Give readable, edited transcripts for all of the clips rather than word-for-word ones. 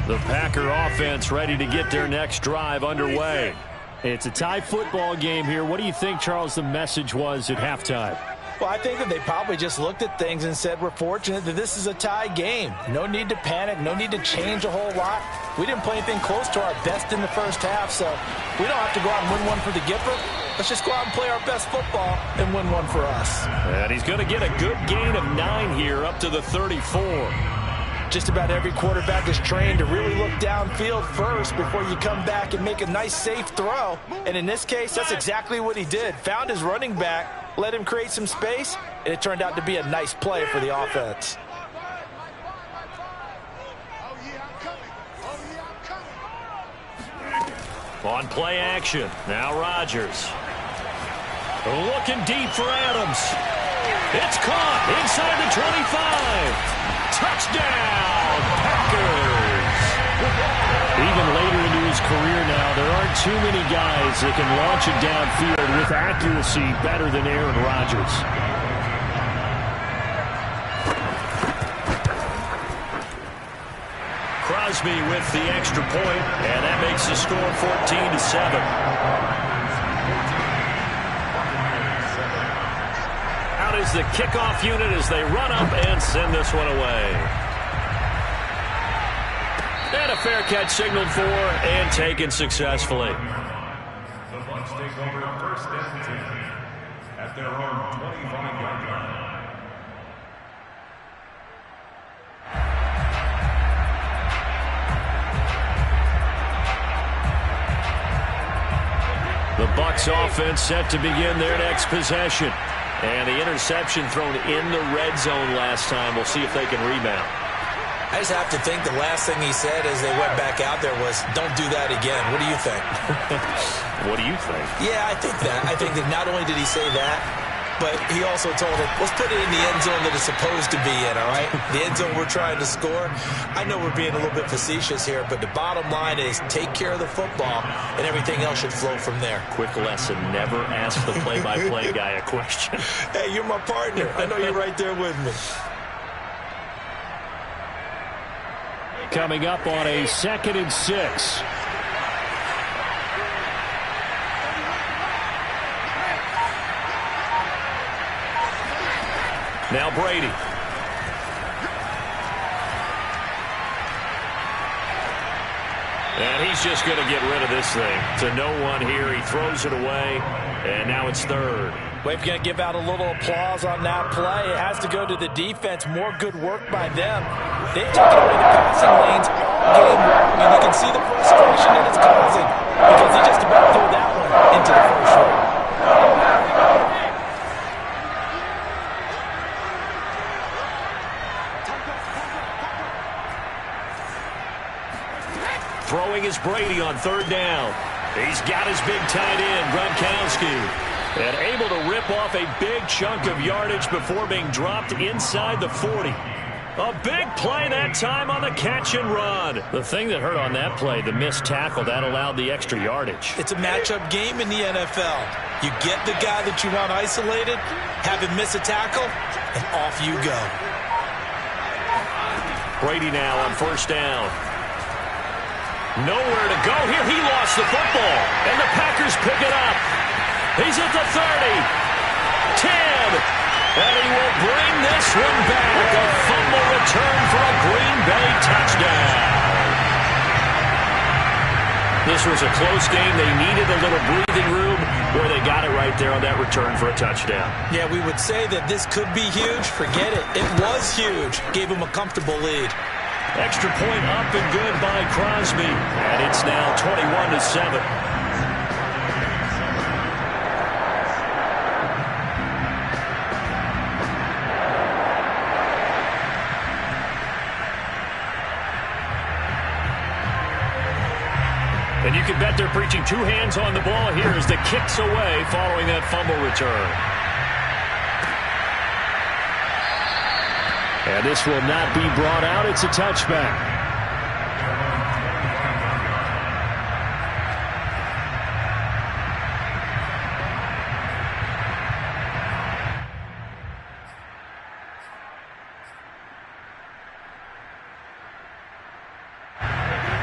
The Packer offense ready to get their next drive underway. It's a tie football game here. What do you think, Charles, the message was at halftime? Well, I think that they probably just looked at things and said, we're fortunate that this is a tie game. No need to panic. No need to change a whole lot. We didn't play anything close to our best in the first half, so we don't have to go out and win one for the Gipper. Let's just go out and play our best football and win one for us. And he's going to get a good gain of 9 here up to the 34. Just about every quarterback is trained to really look downfield first before you come back and make a nice, safe throw. And in this case, that's exactly what he did. Found his running back, let him create some space, and it turned out to be a nice play for the offense. On play action, now Rodgers. Looking deep for Adams. It's caught inside the 25. Touchdown, Packers! Even later into his career now, there aren't too many guys that can launch it downfield with accuracy better than Aaron Rodgers. Crosby with the extra point, and that makes the score 14-7. Out is the kickoff unit as they run up and send this one away. And a fair catch signaled for and taken successfully. The Bucs take over first and 10 at their own 25-yard line. The Bucs offense set to begin their next possession. And the interception thrown in the red zone last time. We'll see if they can rebound. I just have to think the last thing he said as they went back out there was, don't do that again. What do you think? What do you think? Yeah, I think that. I think that not only did he say that, but he also told him, let's put it in the end zone that it's supposed to be in, all right? The end zone we're trying to score. I know we're being a little bit facetious here, but the bottom line is take care of the football, and everything else should flow from there. Quick lesson, never ask the play-by-play guy a question. Hey, you're my partner. I know you're right there with me. Coming up on a 2nd and 6. Now Brady. And he's just going to get rid of this thing. To no one here. He throws it away. And now it's 3rd. We're going to give out a little applause on that play. It has to go to the defense. More good work by them. They've taken away the passing lanes all game long. And you can see the frustration that it's causing because he just about threw that one into the first row. Throwing is Brady on 3rd down. He's got his big tight end, Gronkowski. And able to rip off a big chunk of yardage before being dropped inside the 40. A big play that time on the catch and run. The thing that hurt on that play, the missed tackle, that allowed the extra yardage. It's a matchup game in the NFL. You get the guy that you want isolated, have him miss a tackle, and off you go. Brady now on 1st down. Nowhere to go here. He lost the football, and the Packers pick it up. He's at the 30, 10, and he will bring this one back. A fumble return for a Green Bay touchdown. This was a close game. They needed a little breathing room. Boy, they got it right there on that return for a touchdown. Yeah, we would say that this could be huge. Forget it. It was huge. Gave him a comfortable lead. Extra point up and good by Crosby. And it's now 21-7. And you can bet they're preaching 2 hands on the ball here as the kick's away following that fumble return. And this will not be brought out. It's a touchback.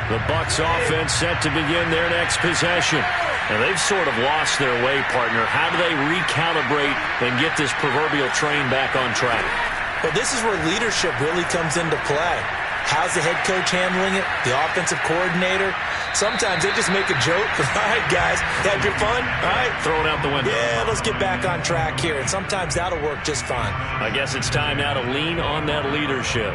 The Bucs offense set to begin their next possession. And they've sort of lost their way, partner. How do they recalibrate and get this proverbial train back on track? Well, this is where leadership really comes into play. How's the head coach handling it? The offensive coordinator? Sometimes they just make a joke. All right, guys, had your fun? All right. Throw it out the window. Yeah, let's get back on track here. And sometimes that'll work just fine. I guess it's time now to lean on that leadership.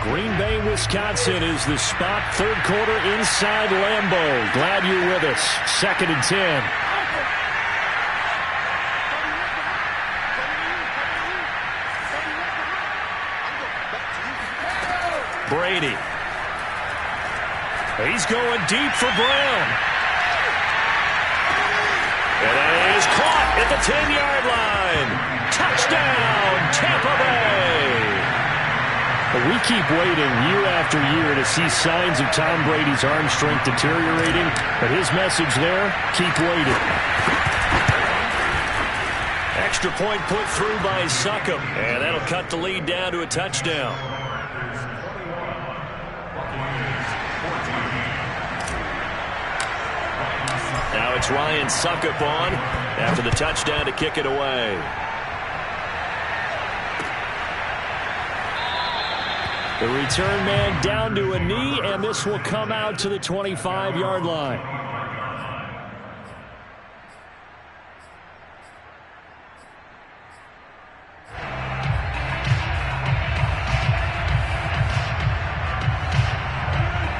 Green Bay, Wisconsin is the spot. Third quarter inside Lambeau. Glad you're with us. 2nd and 10. Brady. He's going deep for Brown. And it is caught at the 10-yard line. Touchdown, Tampa Bay. We keep waiting year after year to see signs of Tom Brady's arm strength deteriorating, but his message there, keep waiting. Extra point put through by Succop, and that'll cut the lead down to a touchdown. Now it's Ryan Succop on after the touchdown to kick it away. The return man down to a knee, and this will come out to the 25-yard line.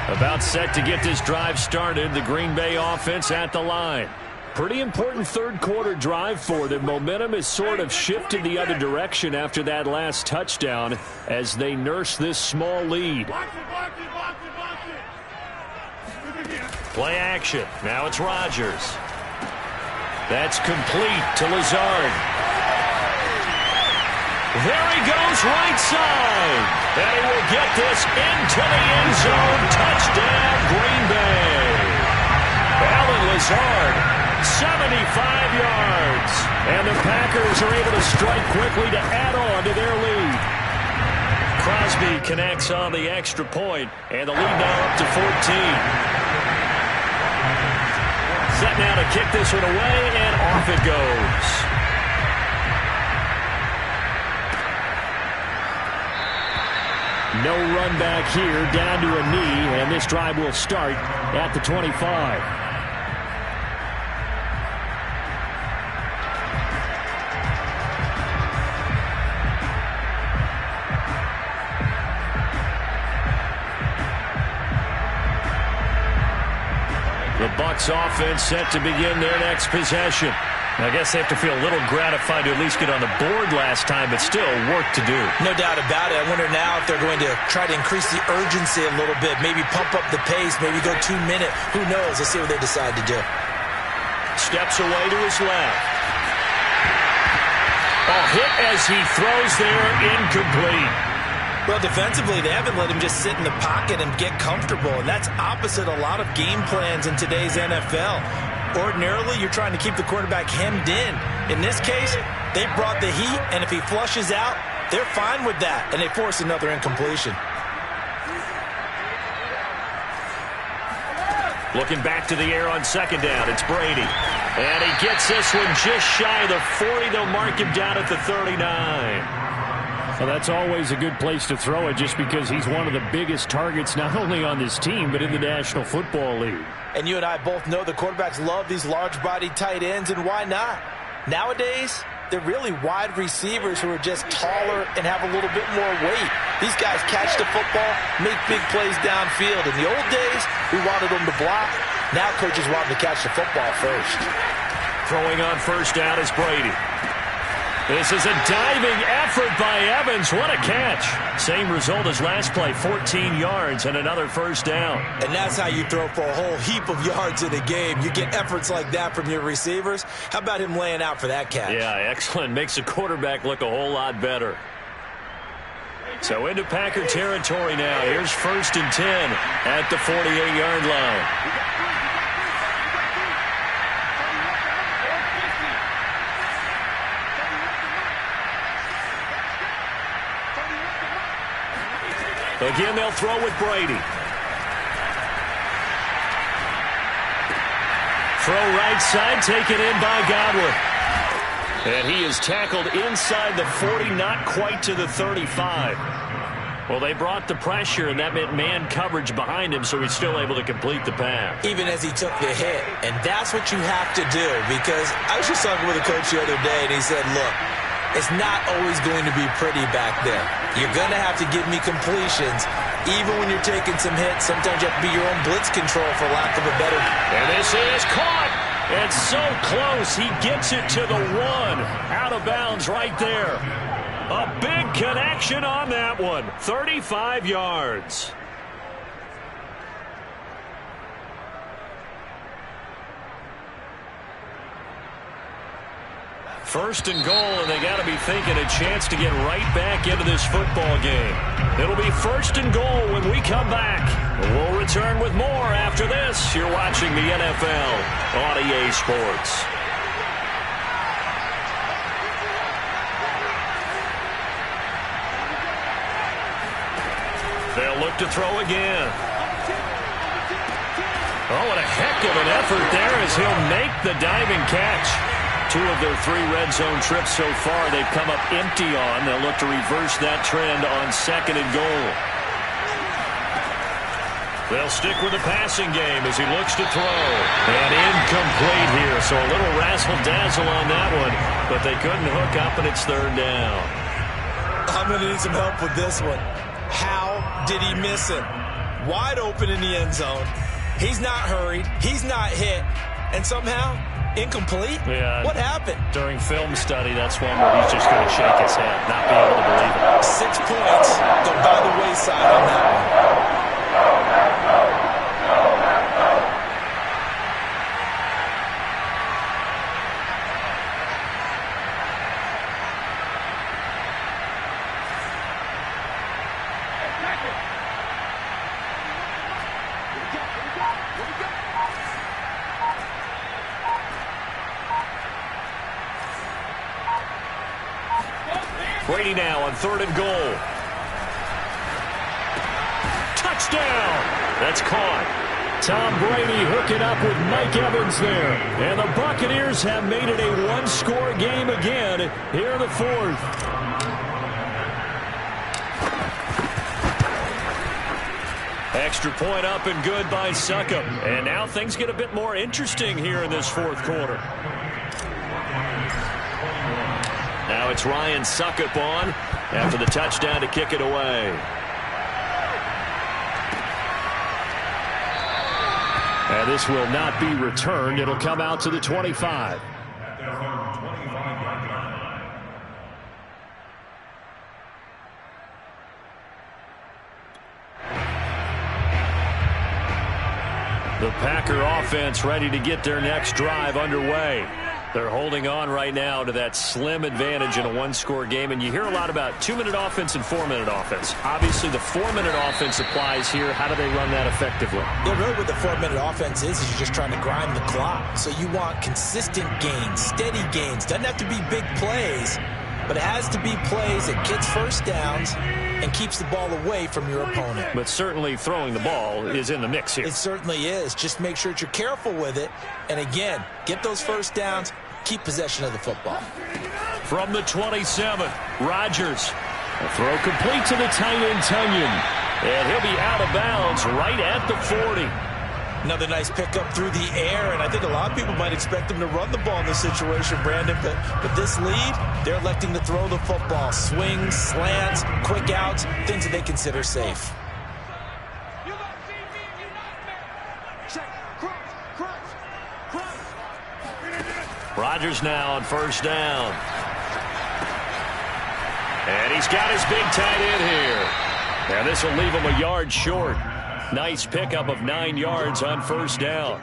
About set to get this drive started. The Green Bay offense at the line. Pretty important third quarter drive for them. Momentum has sort of shifted the other direction after that last touchdown as they nurse this small lead. Play action. Now it's Rodgers. That's complete to Lazard. There he goes right side. And he will get this into the end zone. Touchdown, Green Bay. Allen Lazard. 75 yards. And the Packers are able to strike quickly to add on to their lead. Crosby connects on the extra point, and the lead now up to 14. Set now to kick this one away, and off it goes. No run back here, down to a knee, and this drive will start at the 25. The Bucs offense set to begin their next possession. I guess they have to feel a little gratified to at least get on the board last time, but still work to do. No doubt about it. I wonder now if they're going to try to increase the urgency a little bit, maybe pump up the pace, maybe go 2 minute. Who knows? Let's see what they decide to do. Steps away to his left. A hit as he throws there, incomplete. Well, defensively, they haven't let him just sit in the pocket and get comfortable, and that's opposite a lot of game plans in today's NFL. Ordinarily, you're trying to keep the quarterback hemmed in. In this case, they brought the heat, and if he flushes out, they're fine with that, and they force another incompletion. Looking back to the air on second down, it's Brady. And he gets this one just shy of the 40. They'll mark him down at the 39. Well, that's always a good place to throw it just because he's one of the biggest targets not only on this team but in the National Football League. And you and I both know the quarterbacks love these large-bodied tight ends, and why not? Nowadays, they're really wide receivers who are just taller and have a little bit more weight. These guys catch the football, make big plays downfield. In the old days, we wanted them to block. Now coaches want them to catch the football first. Throwing on first down is Brady. This is a diving effort by Evans. What a catch. Same result as last play, 14 yards and another first down. And that's how you throw for a whole heap of yards in a game. You get efforts like that from your receivers. How about him laying out for that catch? Yeah, excellent. Makes the quarterback look a whole lot better. So into Packer territory now. Here's 1st and 10 at the 48-yard line. Again, they'll throw with Brady. Throw right side, taken in by Godwin. And he is tackled inside the 40, not quite to the 35. Well, they brought the pressure, and that meant man coverage behind him, so he's still able to complete the pass. Even as he took the hit. And that's what you have to do, because I was just talking with a coach the other day, and he said, look, it's not always going to be pretty back there. You're going to have to give me completions. Even when you're taking some hits, sometimes you have to be your own blitz control, for lack of a better. And this is caught. It's so close. He gets it to the 1. Out of bounds right there. A big connection on that one. 35 yards. First and goal, and they got to be thinking a chance to get right back into this football game. It'll be first and goal when we come back. We'll return with more after this. You're watching the NFL on EA Sports. They'll look to throw again. Oh, what a heck of an effort there as he'll make the diving catch. 2 of their 3 red zone trips so far they've come up empty on. They'll look to reverse that trend on second and goal. They'll stick with the passing game as he looks to throw. And incomplete here, so a little razzle-dazzle on that one, but they couldn't hook up, and it's third down. I'm going to need some help with this one. How did he miss him? Wide open in the end zone. He's not hurried. He's not hit. And somehow, incomplete? Yeah. What happened? During film study, that's one where he's just going to shake his head, not be able to believe it. 6 points go by the wayside on that one. Brady now on third and goal. Touchdown! That's caught. Tom Brady hooking up with Mike Evans there. And the Buccaneers have made it a one-score game again here in the fourth. Extra point up and good by Succop. And now things get a bit more interesting here in this fourth quarter. Now it's Ryan Succop on after the touchdown to kick it away. And this will not be returned. It'll come out to the 25. The Packer offense ready to get their next drive underway. They're holding on right now to that slim advantage in a one-score game. And you hear a lot about 2-minute offense and 4-minute offense. Obviously, the 4-minute offense applies here. How do they run that effectively? Yeah, really what the 4-minute offense is you're just trying to grind the clock. So you want consistent gains, steady gains. Doesn't have to be big plays, but it has to be plays that gets first downs and keeps the ball away from your opponent. But certainly throwing the ball is in the mix here. It certainly is. Just make sure that you're careful with it. And again, get those first downs, keep possession of the football. From the 27, Rodgers. A throw complete to the tight end, Tunyon. And he'll be out of bounds right at the 40. Another nice pickup through the air, and I think a lot of people might expect them to run the ball in this situation, Brandon, but this lead, they're electing to throw the football. Swings, slants, quick outs, things that they consider safe. Rodgers now on first down. And he's got his big tight end here. And this will leave him a yard short. Nice pickup of 9 yards on first down.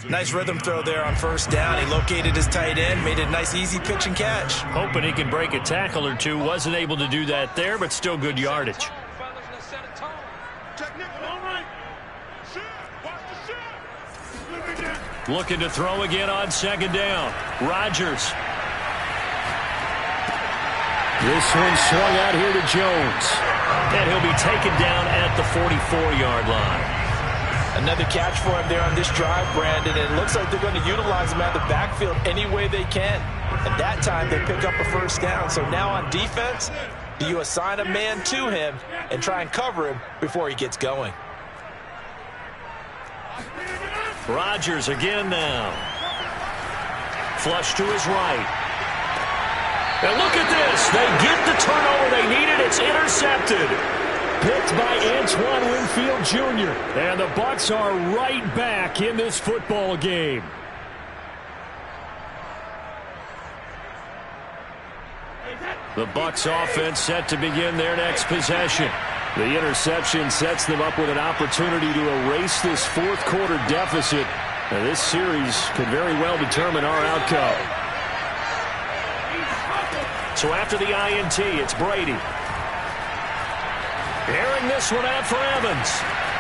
Nice rhythm throw there on first down. He located his tight end, made a nice easy pitch and catch. Hoping he can break a tackle or two. Wasn't able to do that there, but still good yardage. Looking to throw again on second down. Rodgers. This one swung out here to Jones. And he'll be taken down at the 44-yard line. Another catch for him there on this drive, Brandon. And it looks like they're going to utilize him out of the backfield any way they can. At that time, they pick up a first down. So now on defense, do you assign a man to him and try and cover him before he gets going? Rodgers again now. Flush to his right. And look at this. They get the turnover they needed. It's intercepted. Picked by Antoine Winfield Jr. And the Bucs are right back in this football game. The Bucs offense set to begin their next possession. The interception sets them up with an opportunity to erase this fourth quarter deficit. And this series could very well determine our outcome. So after the INT, it's Brady. Airing this one out for Evans.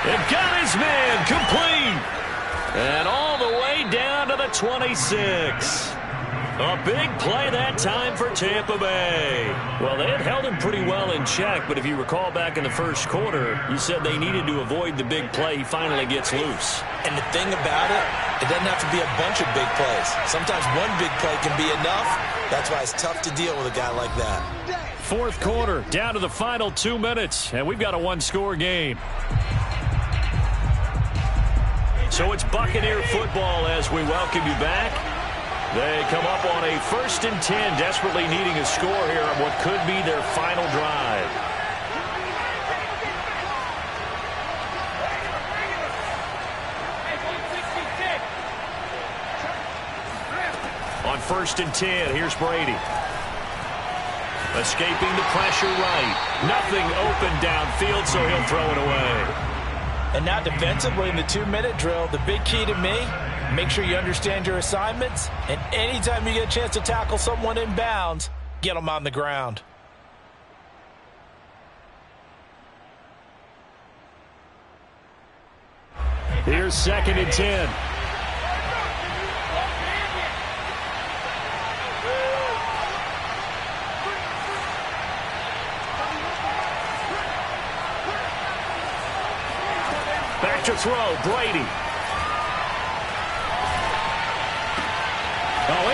They've got his man complete. And all the way down to the 26. A big play that time for Tampa Bay. Well, they had held him pretty well in check, but if you recall back in the first quarter, you said they needed to avoid the big play. He finally gets loose. And the thing about it, it doesn't have to be a bunch of big plays. Sometimes one big play can be enough. That's why it's tough to deal with a guy like that. Fourth quarter, down to the final 2 minutes, and we've got a one-score game. So it's Buccaneer football as we welcome you back. They come up on a 1st and 10, desperately needing a score here on what could be their final drive. On 1st and 10, here's Brady. Escaping the pressure right. Nothing open downfield, so he'll throw it away. And now defensively in the 2-minute drill, the big key to me, make sure you understand your assignments. And anytime you get a chance to tackle someone in bounds, get them on the ground. Here's 2nd and 10. Back to throw, Brady.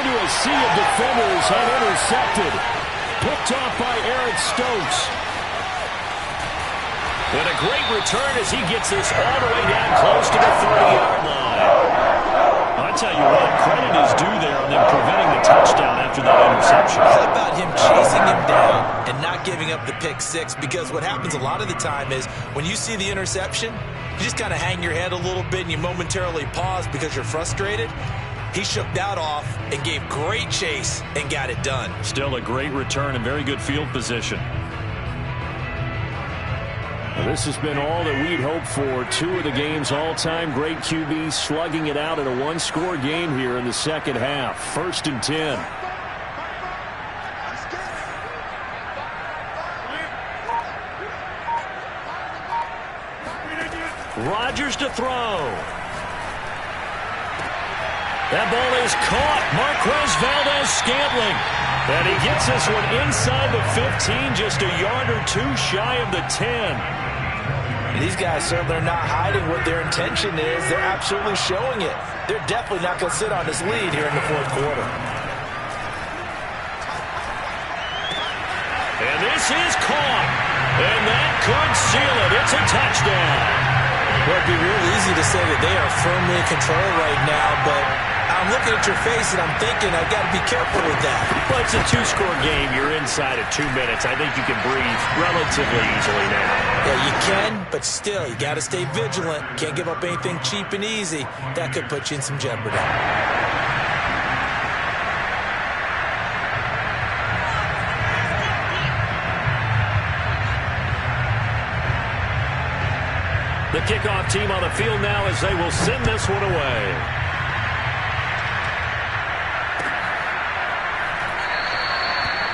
Into a sea of defenders and intercepted. Picked off by Eric Stokes. And a great return as he gets this all the way down close to the 30-yard line. I tell you what, credit is due there on them preventing the touchdown after that interception. How about him chasing him down and not giving up the pick six? Because what happens a lot of the time is when you see the interception, you just kind of hang your head a little bit and you momentarily pause because you're frustrated. He shook that off and gave great chase and got it done. Still a great return and very good field position. Well, this has been all that we'd hoped for. 2 of the game's all-time great QBs slugging it out in a one-score game here in the second half. 1st and 10. Rodgers to throw. That ball is caught. Marquez Valdes-Scantling. And he gets this one inside the 15, just a yard or 2 shy of the 10. These guys certainly are not hiding what their intention is. They're absolutely showing it. They're definitely not going to sit on this lead here in the fourth quarter. And this is caught. And that could seal it. It's a touchdown. Well, it'd be real easy to say that they are firmly in control right now, but I'm looking at your face and I'm thinking I've got to be careful with that. Well, it's a 2-score game. You're inside of 2 minutes. I think you can breathe relatively easily now. Yeah, you can, but still, you got to stay vigilant. Can't give up anything cheap and easy. That could put you in some jeopardy. The kickoff team on the field now as they will send this one away.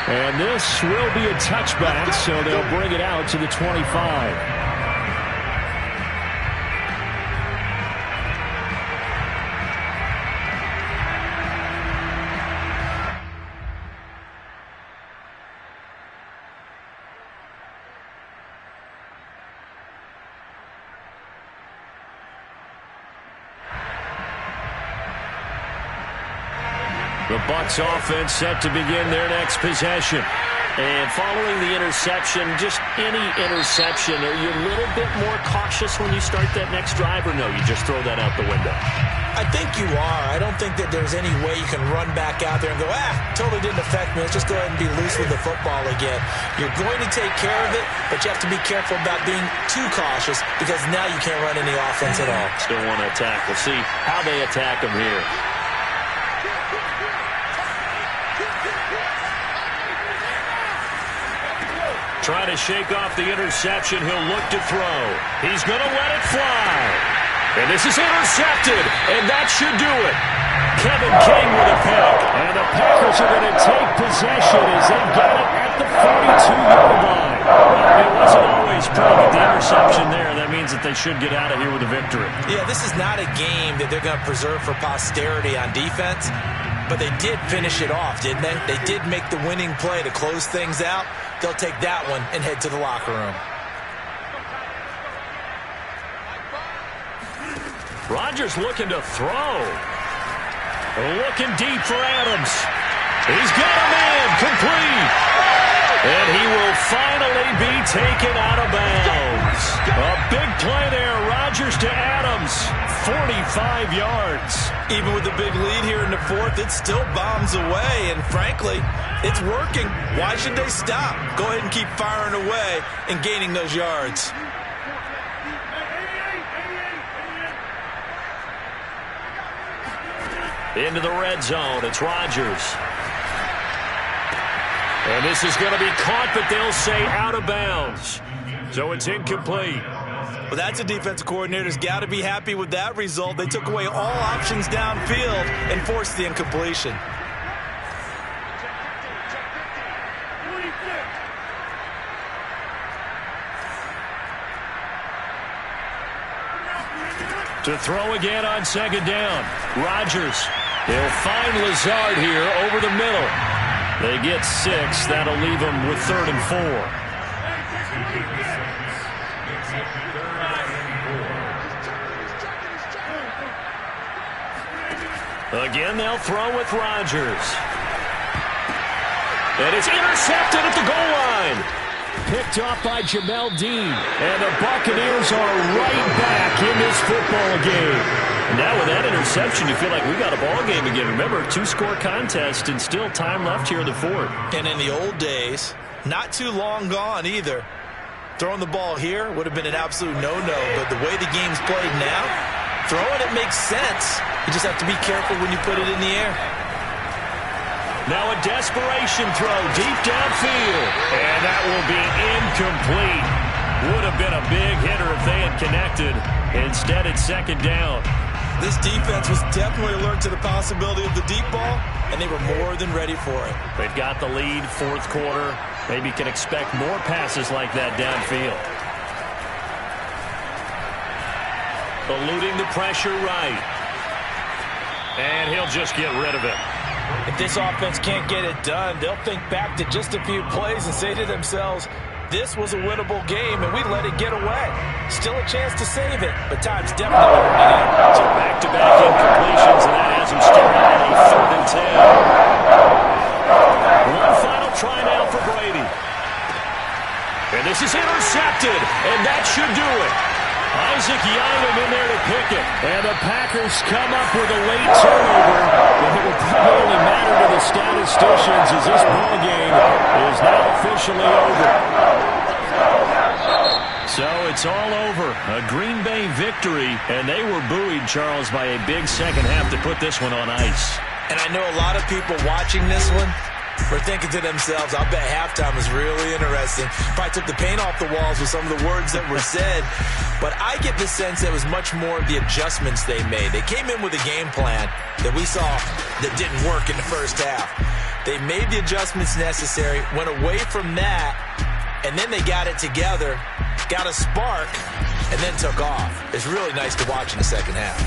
And this will be a touchback, so they'll bring it out to the 25. The Bucs offense set to begin their next possession. And following the interception, just any interception, are you a little bit more cautious when you start that next drive, or no, you just throw that out the window? I think you are. I don't think that there's any way you can run back out there and go, totally didn't affect me. Let's just go ahead and be loose with the football again. You're going to take care of it, but you have to be careful about being too cautious because now you can't run any offense at all. Still want to attack. We'll see how they attack them here. Trying to shake off the interception. He'll look to throw. He's going to let it fly. And this is intercepted, and that should do it. Kevin King with a pick. And the Packers are going to take possession as they get it at the 42-yard line. It wasn't always pretty, but the interception there, that means that they should get out of here with a victory. Yeah, this is not a game that they're going to preserve for posterity on defense, but they did finish it off, didn't they? They did make the winning play to close things out. They'll take that one and head to the locker room. Rodgers looking to throw. Looking deep for Adams. He's got a man complete. And he will finally be taken out of bounds. A big play there. Rodgers to Adams. 45 yards. Even with the big lead here in the fourth, it still bombs away. And frankly, it's working. Why should they stop? Go ahead and keep firing away and gaining those yards. Into the red zone. It's Rodgers. And this is going to be caught, but they'll say out of bounds. So it's incomplete. Well, that's a defensive coordinator's got to be happy with that result. They took away all options downfield and forced the incompletion. To throw again on second down. Rodgers. He'll find Lazard here over the middle. They get 6. That'll leave them with 3rd and 4. Again, they'll throw with Rodgers. And it's intercepted at the goal line. Picked off by Jamel Dean. And the Buccaneers are right back in this football game. Now with that interception, you feel like we got a ball game again. Remember, 2-score contest and still time left here in the fourth. And in the old days, not too long gone either. Throwing the ball here would have been an absolute no-no. But the way the game's played now, throwing it makes sense. You just have to be careful when you put it in the air. Now a desperation throw deep downfield. And that will be incomplete. Would have been a big hitter if they had connected. Instead, it's second down. This defense was definitely alert to the possibility of the deep ball, and they were more than ready for it. They've got the lead, fourth quarter. Maybe can expect more passes like that downfield. Eluding the pressure right. And he'll just get rid of it. If this offense can't get it done, they'll think back to just a few plays and say to themselves, this was a winnable game, and we let it get away. Still a chance to save it, but time's definitely running out. So back-to-back incompletions, and that has him staring at a 3rd and 10. One final try now for Brady. And this is intercepted, and that should do it. Isaac Yiadom in there to pick it. And the Packers come up with a late turnover. But it will probably only matter to the statisticians as this ball game is now officially over. So it's all over. A Green Bay victory. And they were buoyed, Charles, by a big second half to put this one on ice. And I know a lot of people watching this one were thinking to themselves, I bet halftime was really interesting. Probably took the paint off the walls with some of the words that were said. But I get the sense that it was much more of the adjustments they made. They came in with a game plan that we saw that didn't work in the first half. They made the adjustments necessary, went away from that, and then they got it together, got a spark, and then took off. It's really nice to watch in the second half.